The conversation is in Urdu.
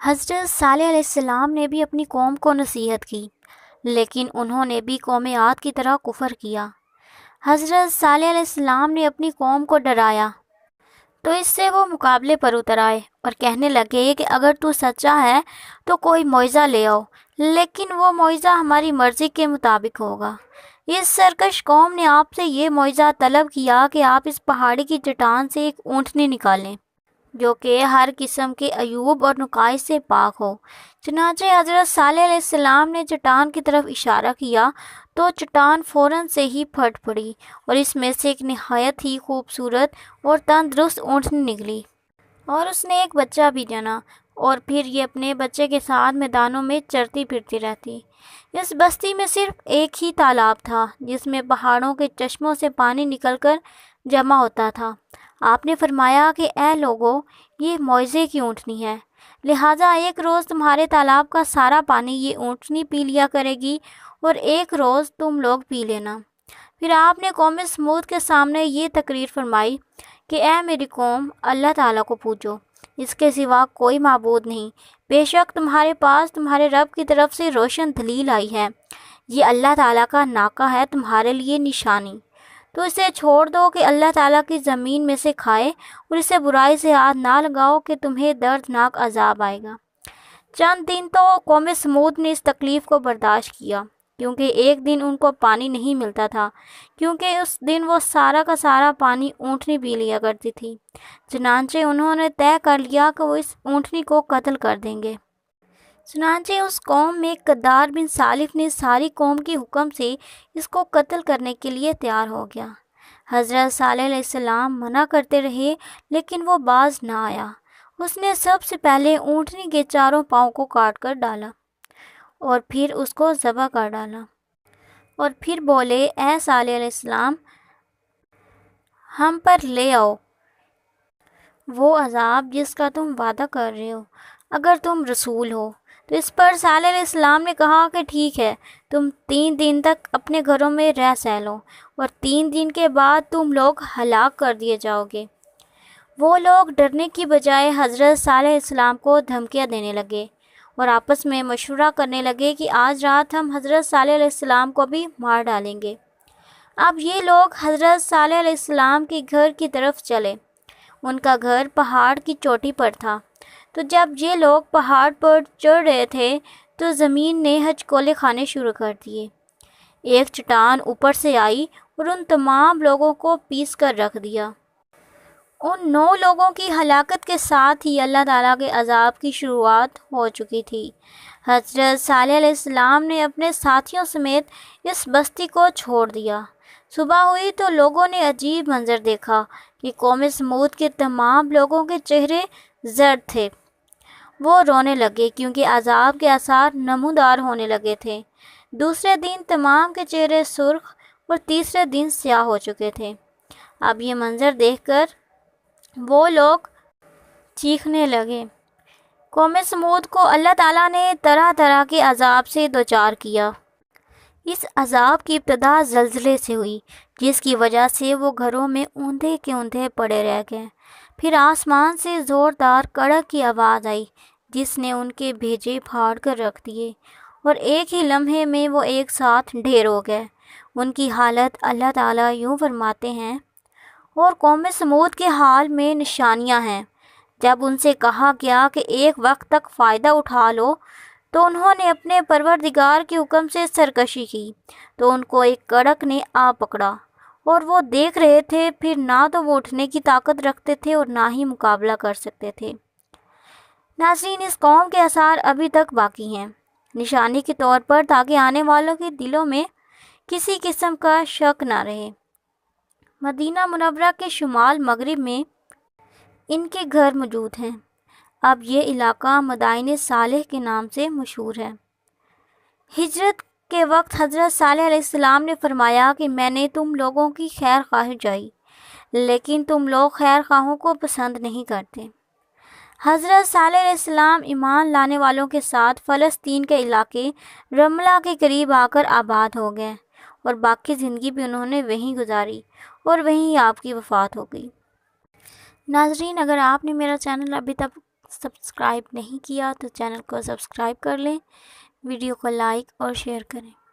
حضرت صالح علیہ السلام نے بھی اپنی قوم کو نصیحت کی، لیکن انہوں نے بھی قوم عاد کی طرح کفر کیا۔ حضرت صالح علیہ السلام نے اپنی قوم کو ڈرایا تو اس سے وہ مقابلے پر اتر آئے اور کہنے لگے کہ اگر تو سچا ہے تو کوئی معجزہ لے آؤ، لیکن وہ معجزہ ہماری مرضی کے مطابق ہوگا۔ اس سرکش قوم نے آپ سے یہ معجزہ طلب کیا کہ آپ اس پہاڑی کی چٹان سے ایک اونٹنی نکالیں جو کہ ہر قسم کے عیوب اور نقائص سے پاک ہو۔ چنانچہ حضرت صالح علیہ السلام نے چٹان کی طرف اشارہ کیا تو چٹان فوراً سے ہی پھٹ پڑی اور اس میں سے ایک نہایت ہی خوبصورت اور تندرست اونٹنی نکلی، اور اس نے ایک بچہ بھی جنا، اور پھر یہ اپنے بچے کے ساتھ میدانوں میں چرتی پھرتی رہتی۔ اس بستی میں صرف ایک ہی تالاب تھا جس میں پہاڑوں کے چشموں سے پانی نکل کر جمع ہوتا تھا۔ آپ نے فرمایا کہ اے لوگو، یہ معجزے کی اونٹنی ہے، لہٰذا ایک روز تمہارے تالاب کا سارا پانی یہ اونٹنی پی لیا کرے گی اور ایک روز تم لوگ پی لینا۔ پھر آپ نے قوم سمود کے سامنے یہ تقریر فرمائی کہ اے میری قوم، اللہ تعالیٰ کو پوجو، اس کے سوا کوئی معبود نہیں۔ بے شک تمہارے پاس تمہارے رب کی طرف سے روشن دلیل آئی ہے، یہ اللہ تعالیٰ کا ناکہ ہے تمہارے لیے نشانی، تو اسے چھوڑ دو کہ اللہ تعالیٰ کی زمین میں سے کھائے، اور اسے برائی سے ہاتھ نہ لگاؤ کہ تمہیں دردناک عذاب آئے گا۔ چند دن تو قوم سمود نے اس تکلیف کو برداشت کیا، کیونکہ ایک دن ان کو پانی نہیں ملتا تھا، کیونکہ اس دن وہ سارا کا سارا پانی اونٹنی پی لیا کرتی تھی۔ چنانچہ انہوں نے طے کر لیا کہ وہ اس اونٹنی کو قتل کر دیں گے۔ چنانچہ اس قوم میں قدار بن سالف نے ساری قوم کے حکم سے اس کو قتل کرنے کے لیے تیار ہو گیا۔ حضرت صالح علیہ السلام منع کرتے رہے لیکن وہ باز نہ آیا۔ اس نے سب سے پہلے اونٹنی کے چاروں پاؤں کو کاٹ کر ڈالا اور پھر اس کو ذبح کر ڈالا، اور پھر بولے اے صالح علیہ السلام، ہم پر لے آؤ وہ عذاب جس کا تم وعدہ کر رہے ہو، اگر تم رسول ہو۔ تو اس پر صالح علیہ السلام نے کہا کہ ٹھیک ہے، تم 3 دن تک اپنے گھروں میں رہ سہ لو، اور 3 دن کے بعد تم لوگ ہلاک کر دیے جاؤ گے۔ وہ لوگ ڈرنے کی بجائے حضرت صالح علیہ السلام کو دھمکیاں دینے لگے اور آپس میں مشورہ کرنے لگے کہ آج رات ہم حضرت صالح علیہ السلام کو بھی مار ڈالیں گے۔ اب یہ لوگ حضرت صالح علیہ السلام کے گھر کی طرف چلے۔ ان کا گھر پہاڑ کی چوٹی پر تھا۔ تو جب یہ لوگ پہاڑ پر چڑھ رہے تھے تو زمین نے ہچکولے کھانے شروع کر دیے۔ ایک چٹان اوپر سے آئی اور ان تمام لوگوں کو پیس کر رکھ دیا۔ ان 9 لوگوں کی ہلاکت کے ساتھ ہی اللہ تعالیٰ کے عذاب کی شروعات ہو چکی تھی۔ حضرت صالح علیہ السلام نے اپنے ساتھیوں سمیت اس بستی کو چھوڑ دیا۔ صبح ہوئی تو لوگوں نے عجیب منظر دیکھا کہ قوم سمود کے تمام لوگوں کے چہرے زرد تھے۔ وہ رونے لگے کیونکہ عذاب کے آثار نمودار ہونے لگے تھے۔ دوسرے دن تمام کے چہرے سرخ اور تیسرے دن سیاہ ہو چکے تھے۔ اب یہ منظر دیکھ کر وہ لوگ چیخنے لگے۔ قوم سمود کو اللہ تعالیٰ نے طرح طرح کے عذاب سے دوچار کیا۔ اس عذاب کی ابتدا زلزلے سے ہوئی، جس کی وجہ سے وہ گھروں میں اوندھے کے اوندھے پڑے رہ گئے۔ پھر آسمان سے زوردار کڑک کی آواز آئی جس نے ان کے بھیجے پھاڑ کر رکھ دیے، اور ایک ہی لمحے میں وہ ایک ساتھ ڈھیر ہو گئے۔ ان کی حالت اللہ تعالیٰ یوں فرماتے ہیں، اور قوم سمود کے حال میں نشانیاں ہیں۔ جب ان سے کہا گیا کہ ایک وقت تک فائدہ اٹھا لو تو انہوں نے اپنے پروردگار کے حکم سے سرکشی کی، تو ان کو ایک کڑک نے آ پکڑا اور وہ دیکھ رہے تھے، پھر نہ تو وہ اٹھنے کی طاقت رکھتے تھے اور نہ ہی مقابلہ کر سکتے تھے۔ ناظرین، اس قوم کے آثار ابھی تک باقی ہیں، نشانی کے طور پر، تاکہ آنے والوں کے دلوں میں کسی قسم کا شک نہ رہے۔ مدینہ منورہ کے شمال مغرب میں ان کے گھر موجود ہیں۔ اب یہ علاقہ مدائن صالح کے نام سے مشہور ہے۔ ہجرت کے وقت حضرت صالح علیہ السلام نے فرمایا کہ میں نے تم لوگوں کی خیر خواہی چاہی، لیکن تم لوگ خیر خواہوں کو پسند نہیں کرتے۔ حضرت صالح علیہ السلام ایمان لانے والوں کے ساتھ فلسطین کے علاقے رملہ کے قریب آ کر آباد ہو گئے، اور باقی زندگی بھی انہوں نے وہیں گزاری، اور وہیں آپ کی وفات ہو گئی۔ ناظرین، اگر آپ نے میرا چینل ابھی تک سبسکرائب نہیں کیا تو چینل کو سبسکرائب کر لیں، ویڈیو کو لائک اور شیئر کریں۔